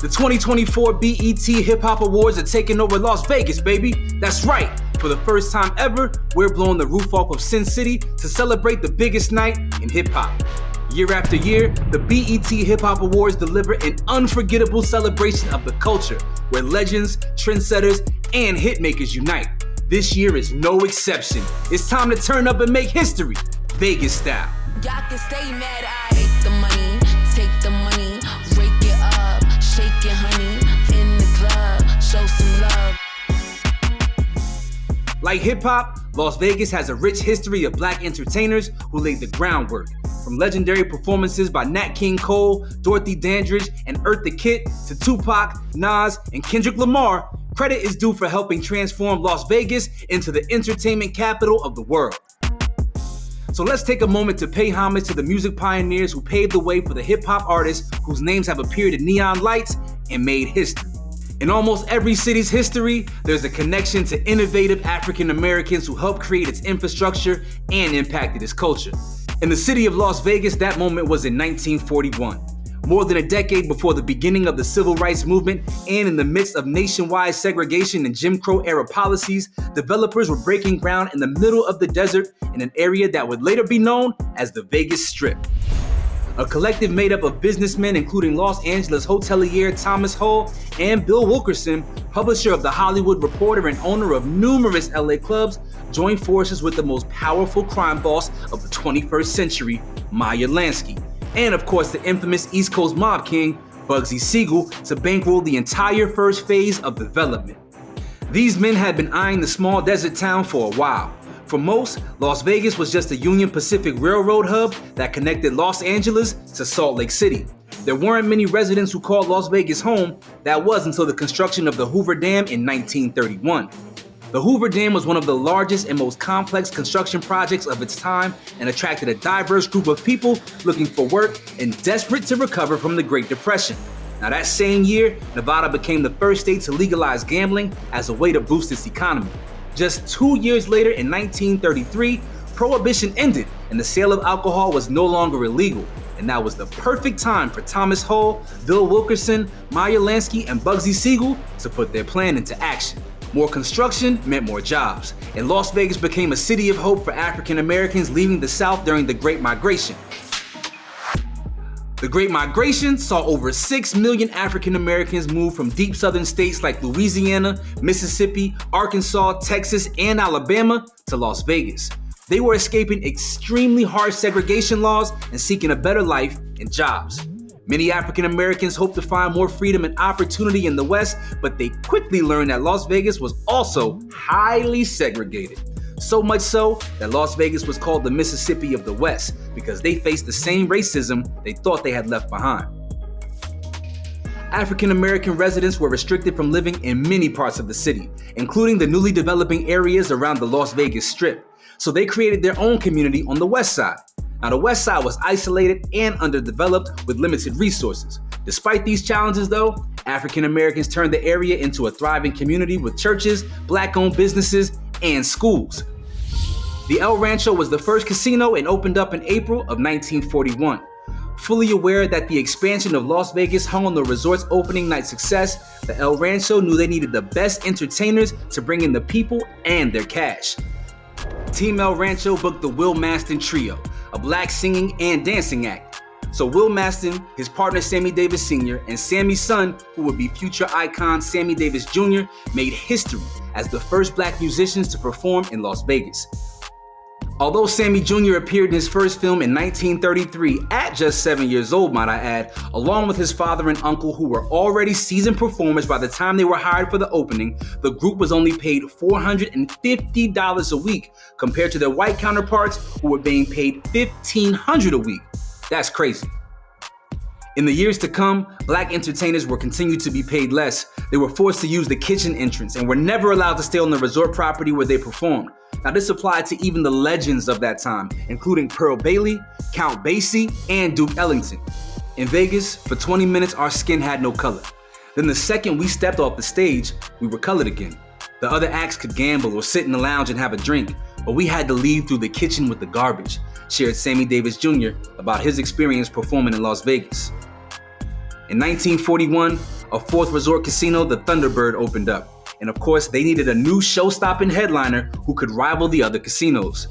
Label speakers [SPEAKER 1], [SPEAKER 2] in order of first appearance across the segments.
[SPEAKER 1] The 2024 BET Hip Hop Awards are taking over Las Vegas, baby. That's right. For the first time ever, we're blowing the roof off of Sin City to celebrate the biggest night in hip hop. Year after year, the BET Hip Hop Awards deliver an unforgettable celebration of the culture where legends, trendsetters, and hitmakers unite. This year is no exception. It's time to turn up and make history, Vegas style.
[SPEAKER 2] Y'all can stay mad, I hate the money. Take the money, rake it up, shake it, honey. In the club, show some love.
[SPEAKER 1] Like hip-hop, Las Vegas has a rich history of black entertainers who laid the groundwork. From legendary performances by Nat King Cole, Dorothy Dandridge, and Eartha Kitt to Tupac, Nas, and Kendrick Lamar, credit is due for helping transform Las Vegas into the entertainment capital of the world. So let's take a moment to pay homage to the music pioneers who paved the way for the hip-hop artists whose names have appeared in neon lights and made history. In almost every city's history, there's a connection to innovative African Americans who helped create its infrastructure and impacted its culture. In the city of Las Vegas, that moment was in 1941. More than a decade before the beginning of the Civil Rights Movement and in the midst of nationwide segregation and Jim Crow era policies, developers were breaking ground in the middle of the desert in an area that would later be known as the Vegas Strip. A collective made up of businessmen including Los Angeles hotelier Thomas Hull and Bill Wilkerson, publisher of The Hollywood Reporter and owner of numerous LA clubs, joined forces with the most powerful crime boss of the 21st century, Meyer Lansky, and of course the infamous East Coast mob king, Bugsy Siegel, to bankroll the entire first phase of development. These men had been eyeing the small desert town for a while. For most, Las Vegas was just a Union Pacific Railroad hub that connected Los Angeles to Salt Lake City. There weren't many residents who called Las Vegas home. That was until the construction of the Hoover Dam in 1931. The Hoover Dam was one of the largest and most complex construction projects of its time and attracted a diverse group of people looking for work and desperate to recover from the Great Depression. Now that same year, Nevada became the first state to legalize gambling as a way to boost its economy. Just 2 years later, in 1933, Prohibition ended and the sale of alcohol was no longer illegal. And that was the perfect time for Thomas Hull, Bill Wilkerson, Meyer Lansky, and Bugsy Siegel to put their plan into action. More construction meant more jobs, and Las Vegas became a city of hope for African Americans leaving the South during the Great Migration. The Great Migration saw over 6 million African Americans move from deep southern states like Louisiana, Mississippi, Arkansas, Texas, and Alabama to Las Vegas. They were escaping extremely harsh segregation laws and seeking a better life and jobs. Many African Americans hoped to find more freedom and opportunity in the West, but they quickly learned that Las Vegas was also highly segregated. So much so that Las Vegas was called the Mississippi of the West because they faced the same racism they thought they had left behind. African American residents were restricted from living in many parts of the city, including the newly developing areas around the Las Vegas Strip. So they created their own community on the West Side. Now the West Side was isolated and underdeveloped with limited resources. Despite these challenges though, African Americans turned the area into a thriving community with churches, black-owned businesses, and schools. The El Rancho was the first casino and opened up in April of 1941. Fully aware that the expansion of Las Vegas hung on the resort's opening night success, the El Rancho knew they needed the best entertainers to bring in the people and their cash. Team El Rancho booked the Will Maston Trio, a black singing and dancing act. So Will Maston, his partner Sammy Davis Sr., and Sammy's son, who would be future icon Sammy Davis Jr., made history as the first black musicians to perform in Las Vegas. Although Sammy Jr. appeared in his first film in 1933 at just 7 years old, might I add, along with his father and uncle who were already seasoned performers by the time they were hired for the opening, the group was only paid $450 a week compared to their white counterparts who were being paid $1,500 a week. That's crazy. In the years to come, black entertainers were continued to be paid less. They were forced to use the kitchen entrance and were never allowed to stay on the resort property where they performed. Now this applied to even the legends of that time, including Pearl Bailey, Count Basie, and Duke Ellington. In Vegas, for 20 minutes our skin had no color. Then the second we stepped off the stage, we were colored again. The other acts could gamble or sit in the lounge and have a drink, but we had to leave through the kitchen with the garbage, shared Sammy Davis Jr. about his experience performing in Las Vegas. In 1941, a fourth resort casino, the Thunderbird, opened up. And of course, they needed a new show-stopping headliner who could rival the other casinos.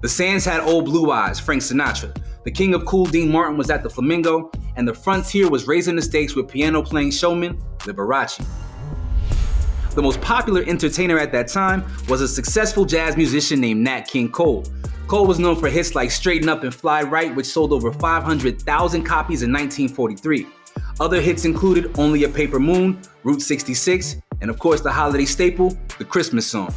[SPEAKER 1] The Sands had Old Blue Eyes, Frank Sinatra. The King of Cool, Dean Martin, was at the Flamingo, and the Frontier was raising the stakes with piano-playing showman Liberace. The most popular entertainer at that time was a successful jazz musician named Nat King Cole. Cole was known for hits like Straighten Up and Fly Right, which sold over 500,000 copies in 1943. Other hits included Only a Paper Moon, Route 66, and of course the holiday staple, the Christmas song.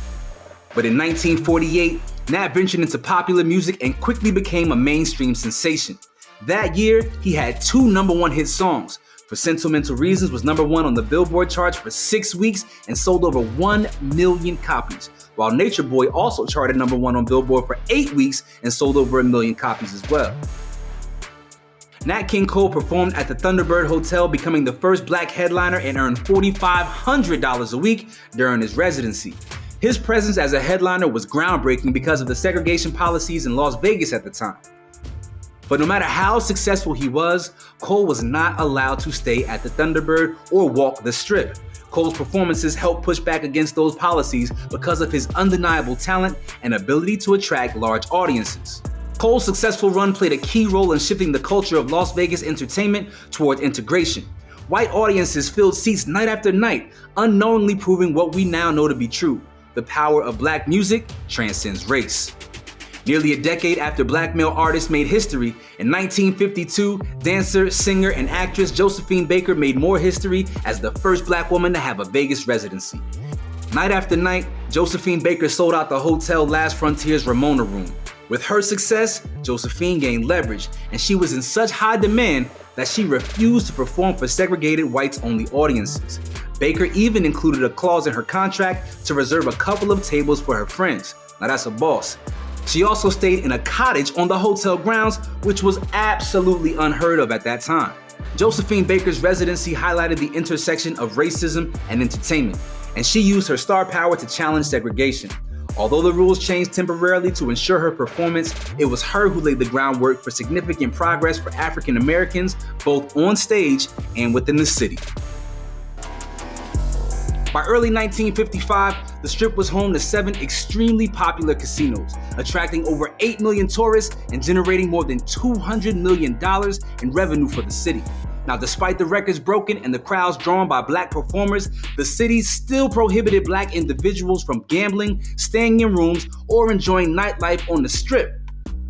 [SPEAKER 1] But in 1948, Nat ventured into popular music and quickly became a mainstream sensation. That year, he had 2 #1 hit songs. For Sentimental Reasons was #1 on the Billboard charts for 6 weeks and sold over 1 million copies, while Nature Boy also charted #1 on Billboard for 8 weeks and sold over 1 million copies as well. Nat King Cole performed at the Thunderbird Hotel, becoming the first black headliner, and earned $4,500 a week during his residency. His presence as a headliner was groundbreaking because of the segregation policies in Las Vegas at the time. But no matter how successful he was, Cole was not allowed to stay at the Thunderbird or walk the strip. Cole's performances helped push back against those policies because of his undeniable talent and ability to attract large audiences. Cole's successful run played a key role in shifting the culture of Las Vegas entertainment toward integration. White audiences filled seats night after night, unknowingly proving what we now know to be true: the power of black music transcends race. Nearly a decade after black male artists made history, in 1952, dancer, singer, and actress Josephine Baker made more history as the first black woman to have a Vegas residency. Night after night, Josephine Baker sold out the Hotel Last Frontier's Ramona Room. With her success, Josephine gained leverage, and she was in such high demand that she refused to perform for segregated whites-only audiences. Baker even included a clause in her contract to reserve a couple of tables for her friends. Now that's a boss. She also stayed in a cottage on the hotel grounds, which was absolutely unheard of at that time. Josephine Baker's residency highlighted the intersection of racism and entertainment, and she used her star power to challenge segregation. Although the rules changed temporarily to ensure her performance, it was her who laid the groundwork for significant progress for African Americans, both on stage and within the city. By early 1955, the Strip was home to 7 extremely popular casinos, attracting over 8 million tourists and generating more than $200 million in revenue for the city. Now, despite the records broken and the crowds drawn by black performers, the city still prohibited black individuals from gambling, staying in rooms, or enjoying nightlife on the Strip.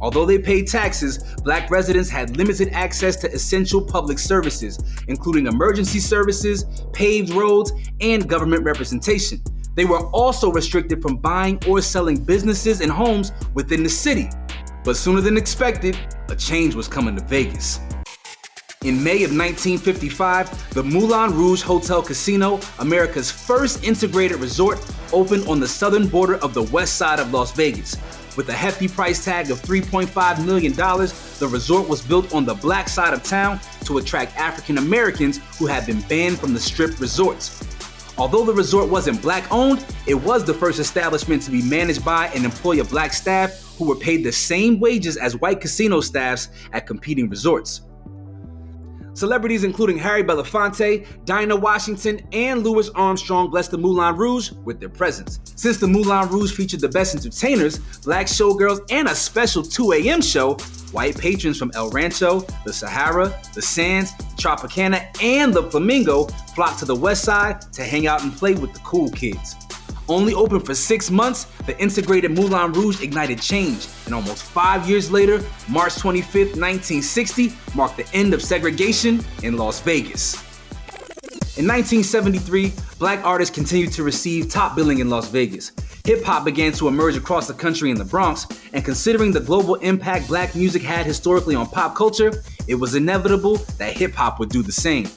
[SPEAKER 1] Although they paid taxes, black residents had limited access to essential public services, including emergency services, paved roads, and government representation. They were also restricted from buying or selling businesses and homes within the city. But sooner than expected, a change was coming to Vegas. In May of 1955, the Moulin Rouge Hotel Casino, America's first integrated resort, opened on the southern border of the west side of Las Vegas. With a hefty price tag of $3.5 million, the resort was built on the black side of town to attract African Americans who had been banned from the Strip resorts. Although the resort wasn't black-owned, it was the first establishment to be managed by and employ a black staff who were paid the same wages as white casino staffs at competing resorts. Celebrities including Harry Belafonte, Dinah Washington, and Louis Armstrong blessed the Moulin Rouge with their presence. Since the Moulin Rouge featured the best entertainers, black showgirls, and a special 2 a.m. show, white patrons from El Rancho, the Sahara, the Sands, Tropicana, and the Flamingo flocked to the west side to hang out and play with the cool kids. Only open for 6 months, the integrated Moulin Rouge ignited change, and almost 5 years later, March 25, 1960, marked the end of segregation in Las Vegas. In 1973, black artists continued to receive top billing in Las Vegas. Hip-hop began to emerge across the country in the Bronx, and considering the global impact black music had historically on pop culture, it was inevitable that hip-hop would do the same.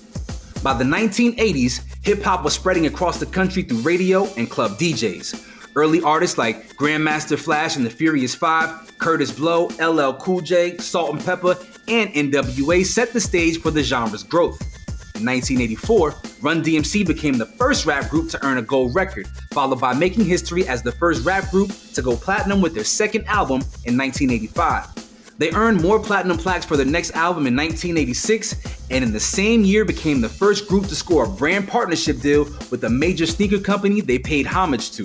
[SPEAKER 1] By the 1980s, hip-hop was spreading across the country through radio and club DJs. Early artists like Grandmaster Flash and the Furious Five, Curtis Blow, LL Cool J, Salt and Pepper, and NWA set the stage for the genre's growth. In 1984, Run DMC became the first rap group to earn a gold record, followed by making history as the first rap group to go platinum with their second album in 1985. They earned more platinum plaques for their next album in 1986 and in the same year became the first group to score a brand partnership deal with a major sneaker company they paid homage to.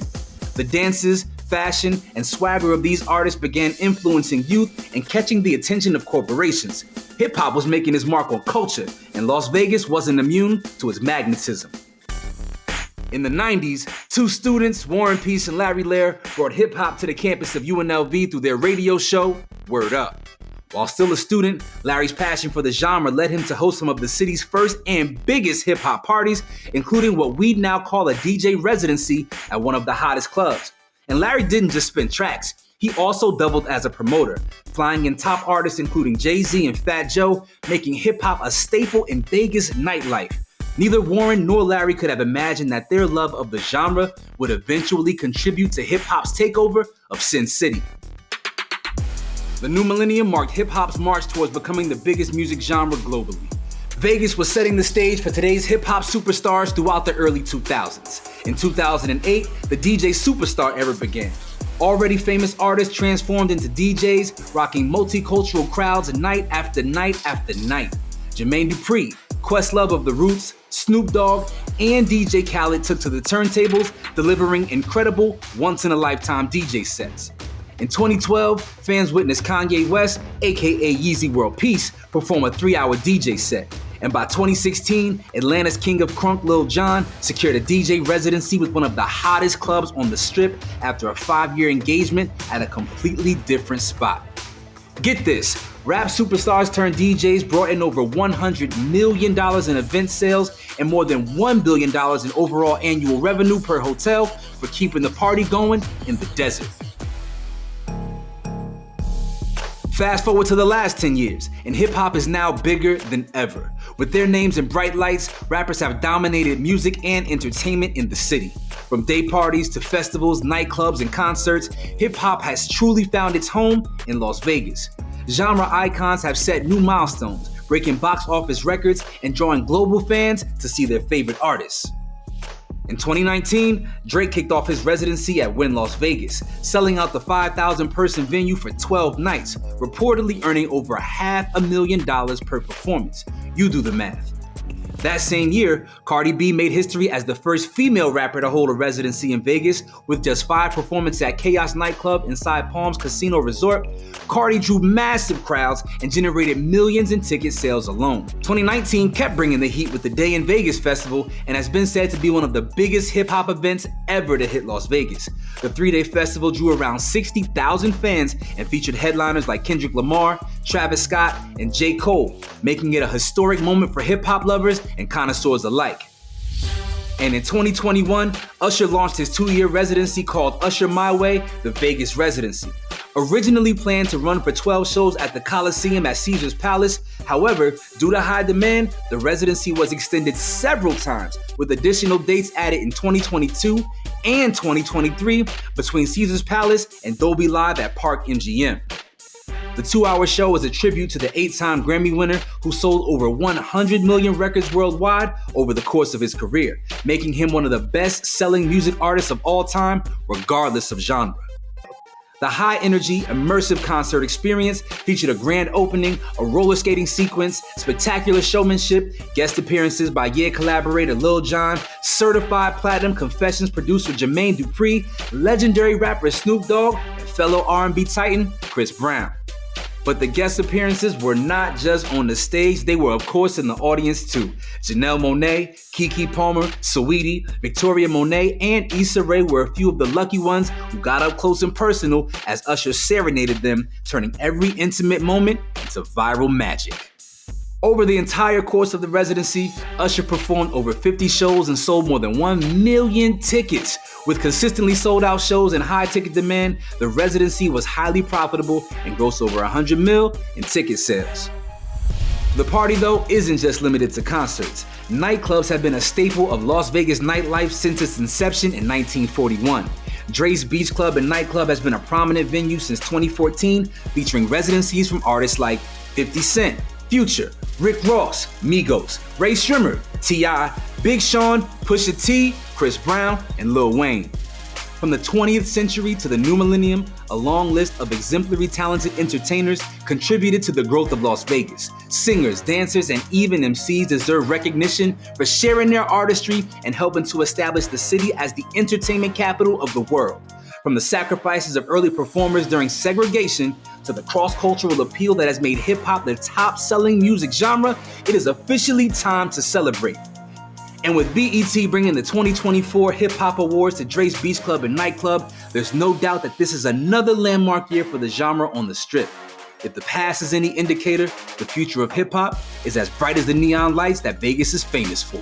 [SPEAKER 1] The dances, fashion, and swagger of these artists began influencing youth and catching the attention of corporations. Hip-hop was making its mark on culture, and Las Vegas wasn't immune to its magnetism. In the 90s, two students, Warren Peace and Larry Lair, brought hip-hop to the campus of UNLV through their radio show, Word Up. While still a student, Larry's passion for the genre led him to host some of the city's first and biggest hip-hop parties, including what we'd now call a DJ residency at one of the hottest clubs. And Larry didn't just spin tracks, he also doubled as a promoter, flying in top artists including Jay-Z and Fat Joe, making hip-hop a staple in Vegas nightlife. Neither Warren nor Larry could have imagined that their love of the genre would eventually contribute to hip-hop's takeover of Sin City. The new millennium marked hip-hop's march towards becoming the biggest music genre globally. Vegas was setting the stage for today's hip-hop superstars throughout the early 2000s. In 2008, the DJ superstar era began. Already famous artists transformed into DJs, rocking multicultural crowds night after night after night. Jermaine Dupri, Questlove of The Roots, Snoop Dogg, and DJ Khaled took to the turntables, delivering incredible, once-in-a-lifetime DJ sets. In 2012, fans witnessed Kanye West, aka Yeezy World Peace, perform a 3-hour DJ set. And by 2016, Atlanta's king of crunk Lil Jon secured a DJ residency with one of the hottest clubs on the Strip after a 5-year engagement at a completely different spot. Get this, rap superstars turned DJs brought in over $100 million in event sales and more than $1 billion in overall annual revenue per hotel for keeping the party going in the desert. Fast forward to the last 10 years, and hip-hop is now bigger than ever. With their names in bright lights, rappers have dominated music and entertainment in the city. From day parties to festivals, nightclubs, and concerts, hip-hop has truly found its home in Las Vegas. Genre icons have set new milestones, breaking box office records and drawing global fans to see their favorite artists. In 2019, Drake kicked off his residency at Wynn Las Vegas, selling out the 5,000-person venue for 12 nights, reportedly earning over $500,000 per performance. You do the math. That same year, Cardi B made history as the first female rapper to hold a residency in Vegas. With just 5 performances at Chaos nightclub inside Palms Casino Resort, Cardi drew massive crowds and generated millions in ticket sales alone. 2019 kept bringing the heat with the Day in Vegas festival and has been said to be one of the biggest hip-hop events ever to hit Las Vegas. The 3-day festival drew around 60,000 fans and featured headliners like Kendrick Lamar, Travis Scott, and J. Cole, making it a historic moment for hip-hop lovers and connoisseurs alike. And in 2021, Usher launched his 2-year residency called Usher My Way, the Vegas Residency. Originally planned to run for 12 shows at the Coliseum at Caesar's Palace, however, due to high demand, the residency was extended several times, with additional dates added in 2022 and 2023 between Caesar's Palace and Dolby Live at Park MGM. The 2-hour show is a tribute to the 8-time Grammy winner who sold over 100 million records worldwide over the course of his career, making him one of the best-selling music artists of all time, regardless of genre. The high-energy, immersive concert experience featured a grand opening, a roller skating sequence, spectacular showmanship, guest appearances by Ye collaborator Lil Jon, certified platinum Confessions producer Jermaine Dupri, legendary rapper Snoop Dogg, and fellow R&B titan Chris Brown. But the guest appearances were not just on the stage, they were of course in the audience too. Janelle Monáe, Keke Palmer, Saweetie, Victoria Monet, and Issa Rae were a few of the lucky ones who got up close and personal as Usher serenaded them, turning every intimate moment into viral magic. Over the entire course of the residency, Usher performed over 50 shows and sold more than 1 million tickets. With consistently sold out shows and high ticket demand, the residency was highly profitable and grossed over $100 million in ticket sales. The party, though, isn't just limited to concerts. Nightclubs have been a staple of Las Vegas nightlife since its inception in 1941. Dre's Beach Club and Nightclub has been a prominent venue since 2014, featuring residencies from artists like 50 Cent, Future, Rick Ross, Migos, Ray Shrimmer, T.I., Big Sean, Pusha T, Chris Brown, and Lil Wayne. From the 20th century to the new millennium, a long list of exemplary talented entertainers contributed to the growth of Las Vegas. Singers, dancers, and even MCs deserve recognition for sharing their artistry and helping to establish the city as the entertainment capital of the world. From the sacrifices of early performers during segregation to the cross-cultural appeal that has made hip-hop the top-selling music genre, it is officially time to celebrate. And with BET bringing the 2024 Hip Hop Awards to Dre's Beach Club and Nightclub, there's no doubt that this is another landmark year for the genre on the Strip. If the past is any indicator, the future of hip hop is as bright as the neon lights that Vegas is famous for.